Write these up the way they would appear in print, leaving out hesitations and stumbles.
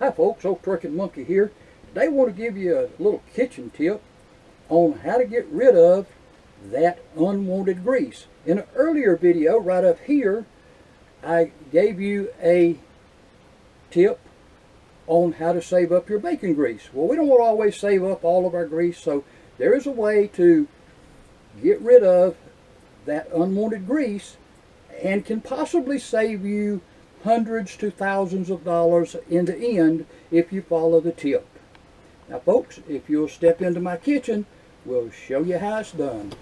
Hi folks, Old Twerking Monkey here. Today I want to give you a little kitchen tip on how to get rid of that unwanted grease. In an earlier video right up here, I gave you a tip on how to save up your bacon grease. Well, we don't want to always save up all of our grease, so there is a way to get rid of that unwanted grease and can possibly save you hundreds to thousands of dollars in the end if you follow the tip. Now folks, if you'll step into my kitchen, we'll show you how it's done.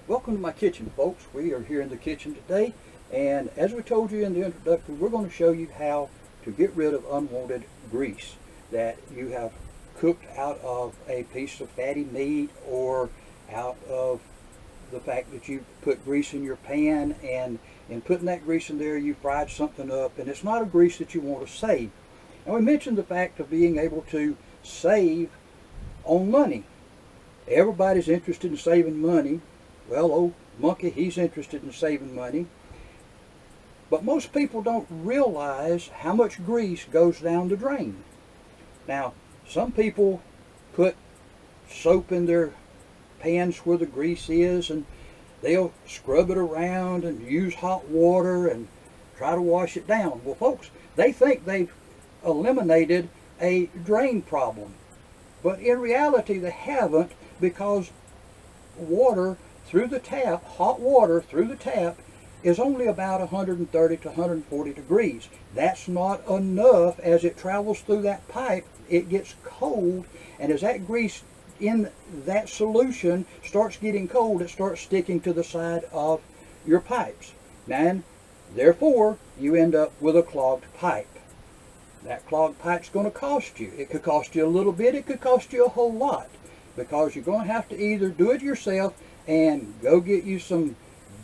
Welcome to my kitchen, folks. We are here in the kitchen today, and as we told you in the introduction, we're going to show you how to get rid of unwanted grease that you have cooked out of a piece of fatty meat, or out of the fact that you put grease in your pan, and in putting that grease in there you fried something up, and it's not a grease that you want to save. And we mentioned the fact of being able to save on money. Everybody's interested in saving money. Well, old Monkey, he's interested in saving money. But most people don't realize how much grease goes down the drain. Now, some people put soap in their pans where the grease is, and they'll scrub it around and use hot water and try to wash it down. Well, folks, they think they've eliminated a drain problem. But in reality, they haven't, because water through the tap, hot water through the tap, is only about 130 to 140 degrees. That's not enough. As it travels through that pipe, it gets cold, and as that grease in that solution starts getting cold, it starts sticking to the side of your pipes. And therefore, you end up with a clogged pipe. That clogged pipe's going to cost you. It could cost you a little bit, it could cost you a whole lot, because you're going to have to either do it yourself and go get you some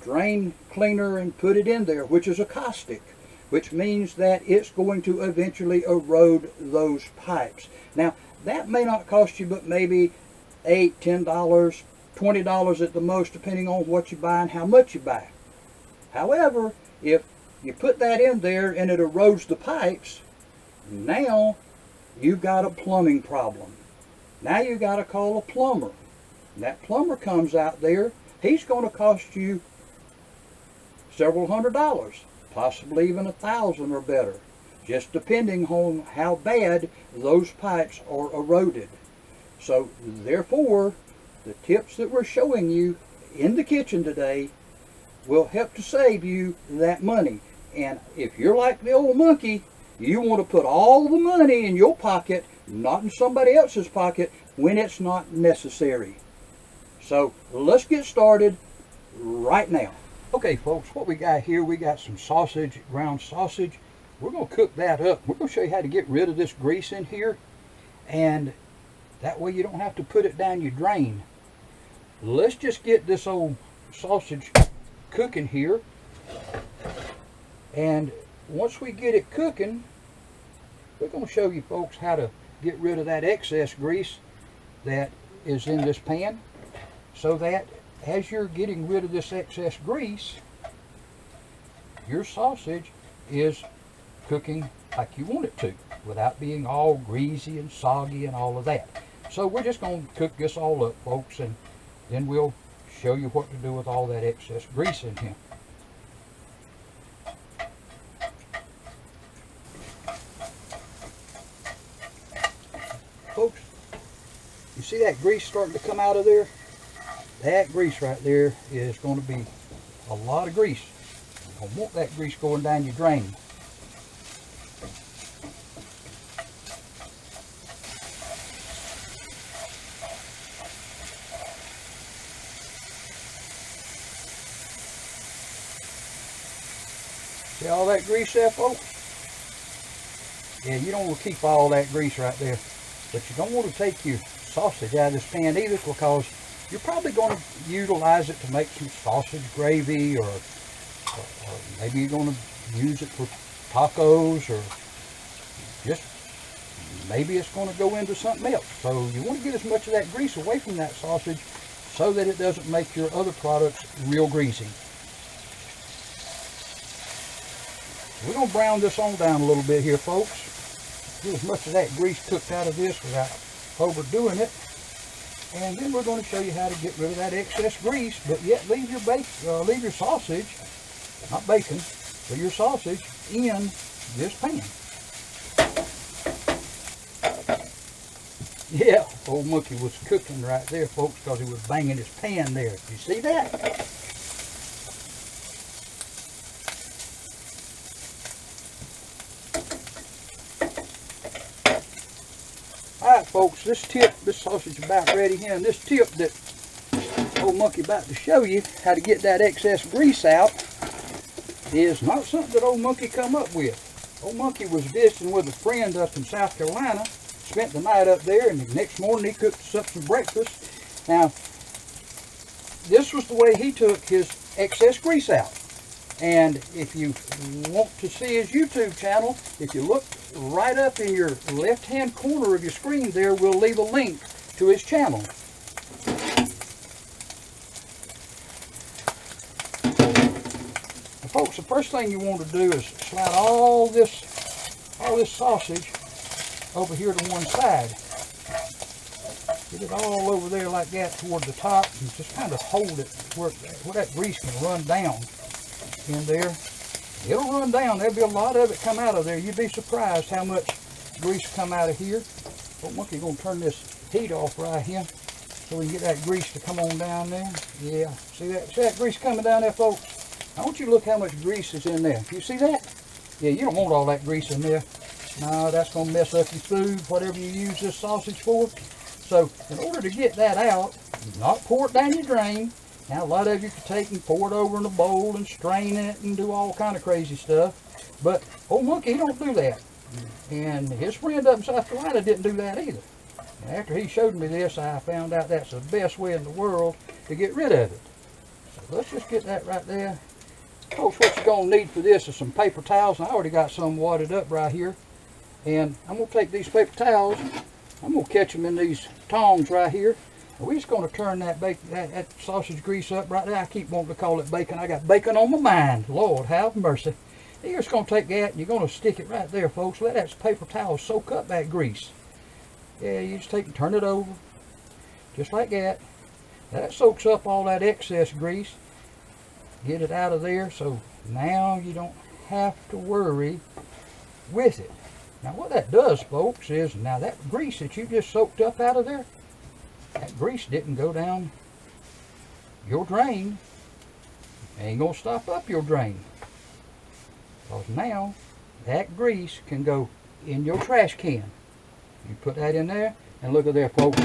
drain cleaner and put it in there, which is a caustic, which means that it's going to eventually erode those pipes. Now, that may not cost you but maybe $8, $10, $20 at the most, depending on what you buy and how much you buy. However, if you put that in there and it erodes the pipes, now you've got a plumbing problem. Now you got to call a plumber. That plumber comes out there, he's going to cost you several $100s, possibly even $1,000 or better, just depending on how bad those pipes are eroded. So therefore, the tips that we're showing you in the kitchen today will help to save you that money. And if you're like the old monkey, you want to put all the money in your pocket, not in somebody else's pocket, when it's not necessary. So let's get started right now. Okay folks, what we got here, we got some sausage, ground sausage. We're going to cook that up. We're going to show you how to get rid of this grease in here, and that way you don't have to put it down your drain. Let's just get this old sausage cooking here, and once we get it cooking, we're going to show you folks how to get rid of that excess grease that is in this pan, so that as you're getting rid of this excess grease, your sausage is cooking like you want it to, without being all greasy and soggy and all of that. So we're just going to cook this all up, folks, and then we'll show you what to do with all that excess grease in here. Folks, you see that grease starting to come out of there? That grease right there is going to be a lot of grease. You don't want that grease going down your drain. See all that grease there, folks? Yeah, you don't want to keep all that grease right there. But you don't want to take your sausage out of this pan either, because you're probably going to utilize it to make some sausage gravy, or maybe you're going to use it for tacos, or just maybe it's going to go into something else. So you want to get as much of that grease away from that sausage so that it doesn't make your other products real greasy. We're going to brown this on down a little bit here, folks. Get as much of that grease cooked out of this without overdoing it. And then we're going to show you how to get rid of that excess grease, but yet leave your sausage, not bacon, but your sausage in this pan. Yeah, old monkey was cooking right there, folks, because he was banging his pan there. You see that? Alright, folks, this sausage is about ready here, and this tip that old monkey about to show you how to get that excess grease out is not something that old monkey come up with. Old monkey was visiting with a friend up in South Carolina, spent the night up there, and the next morning he cooked us up some breakfast. Now, this was the way he took his excess grease out. And if you want to see his YouTube channel, if you look right up in your left-hand corner of your screen there, we'll leave a link to his channel. Now, folks, the first thing you want to do is slide all this sausage over here to one side. Get it all over there like that toward the top, and just kind of hold it where that grease can run down in there. It'll run down. There'll be a lot of it come out of there. You'd be surprised how much grease come out of here. Old monkey's gonna turn this heat off right here so we can get that grease to come on down there. Yeah, see that grease coming down there, folks? I want you to look how much grease is in there. You see that? Yeah, you don't want all that grease in there. No, that's gonna mess up your food, whatever you use this sausage for. So in order to get that out, not pour it down your drain. Now, a lot of you could take and pour it over in a bowl and strain it and do all kind of crazy stuff. But old monkey, he don't do that. And his friend up in South Carolina didn't do that either. And after he showed me this, I found out that's the best way in the world to get rid of it. So let's just get that right there. Folks, what you're going to need for this is some paper towels. And I already got some wadded up right here. And I'm going to take these paper towels, I'm going to catch them in these tongs right here. We're just going to turn that sausage grease up right there. I keep wanting to call it bacon. I got bacon on my mind. Lord, have mercy. You're just going to take that and you're going to stick it right there, folks. Let that paper towel soak up that grease. Yeah, you just take and turn it over. Just like that. Now that soaks up all that excess grease. Get it out of there so now you don't have to worry with it. Now what that does, folks, is now that grease that you just soaked up out of there, that grease didn't go down your drain. Ain't gonna stop up your drain. Because now that grease can go in your trash can. You put that in there, and look at there, folks.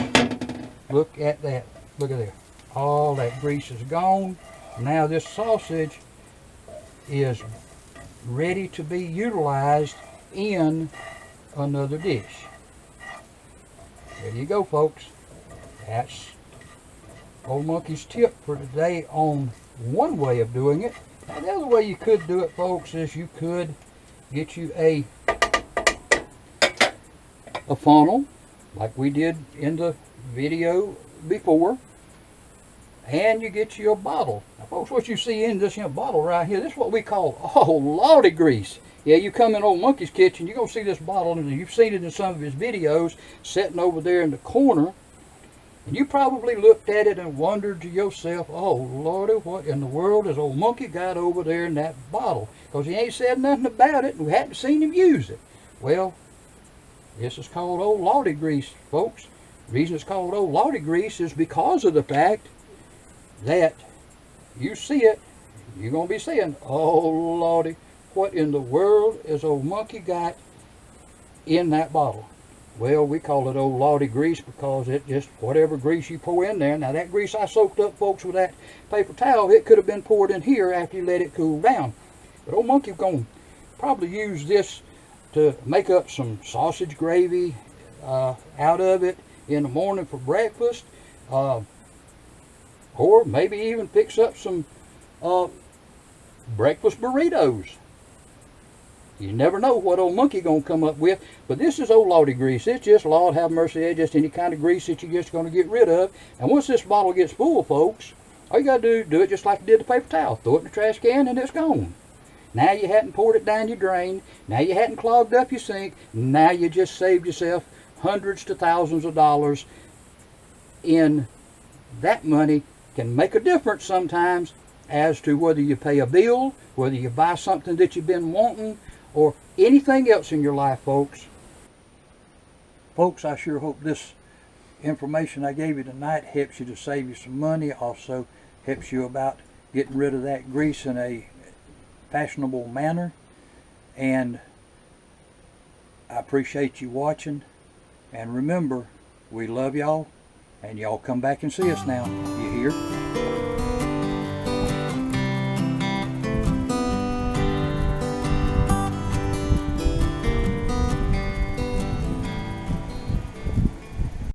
Look at that. Look at there. All that grease is gone. Now this sausage is ready to be utilized in another dish. There you go, folks. That's old monkey's tip for today on one way of doing it. Now the other way you could do it, folks, is you could get you a funnel like we did in the video before, and you get you a bottle. Now folks, what you see in this bottle right here, this is what we call, oh lordy, grease. Yeah, you come in old monkey's kitchen, you're going to see this bottle, and you've seen it in some of his videos, sitting over there in the corner. And you probably looked at it and wondered to yourself, oh Lordy, what in the world has old monkey got over there in that bottle? Because he ain't said nothing about it, and we hadn't seen him use it. Well, this is called old Lordy grease, folks. The reason it's called old Lordy grease is because of the fact that you see it, you're going to be saying, oh Lordy, what in the world has old monkey got in that bottle? Well, we call it old Lordy grease because it just, whatever grease you pour in there. Now that grease I soaked up, folks, with that paper towel, it could have been poured in here after you let it cool down. But old monkey's going to probably use this to make up some sausage gravy, out of it in the morning for breakfast, or maybe even fix up some breakfast burritos. You never know what old monkey gonna come up with. But this is old Lordy grease. It's just, Lord have mercy, it's just any kind of grease that you're just gonna get rid of. And once this bottle gets full, folks, all you gotta do it just like you did the paper towel. Throw it in the trash can and it's gone. Now you hadn't poured it down your drain. Now you hadn't clogged up your sink. Now you just saved yourself hundreds to thousands of dollars. In that money can make a difference sometimes as to whether you pay a bill, whether you buy something that you've been wanting, or anything else in your life, folks. Folks, I sure hope this information I gave you tonight helps you to save you some money. Also helps you about getting rid of that grease in a fashionable manner. And I appreciate you watching. And remember, we love y'all. And y'all come back and see us now. You hear?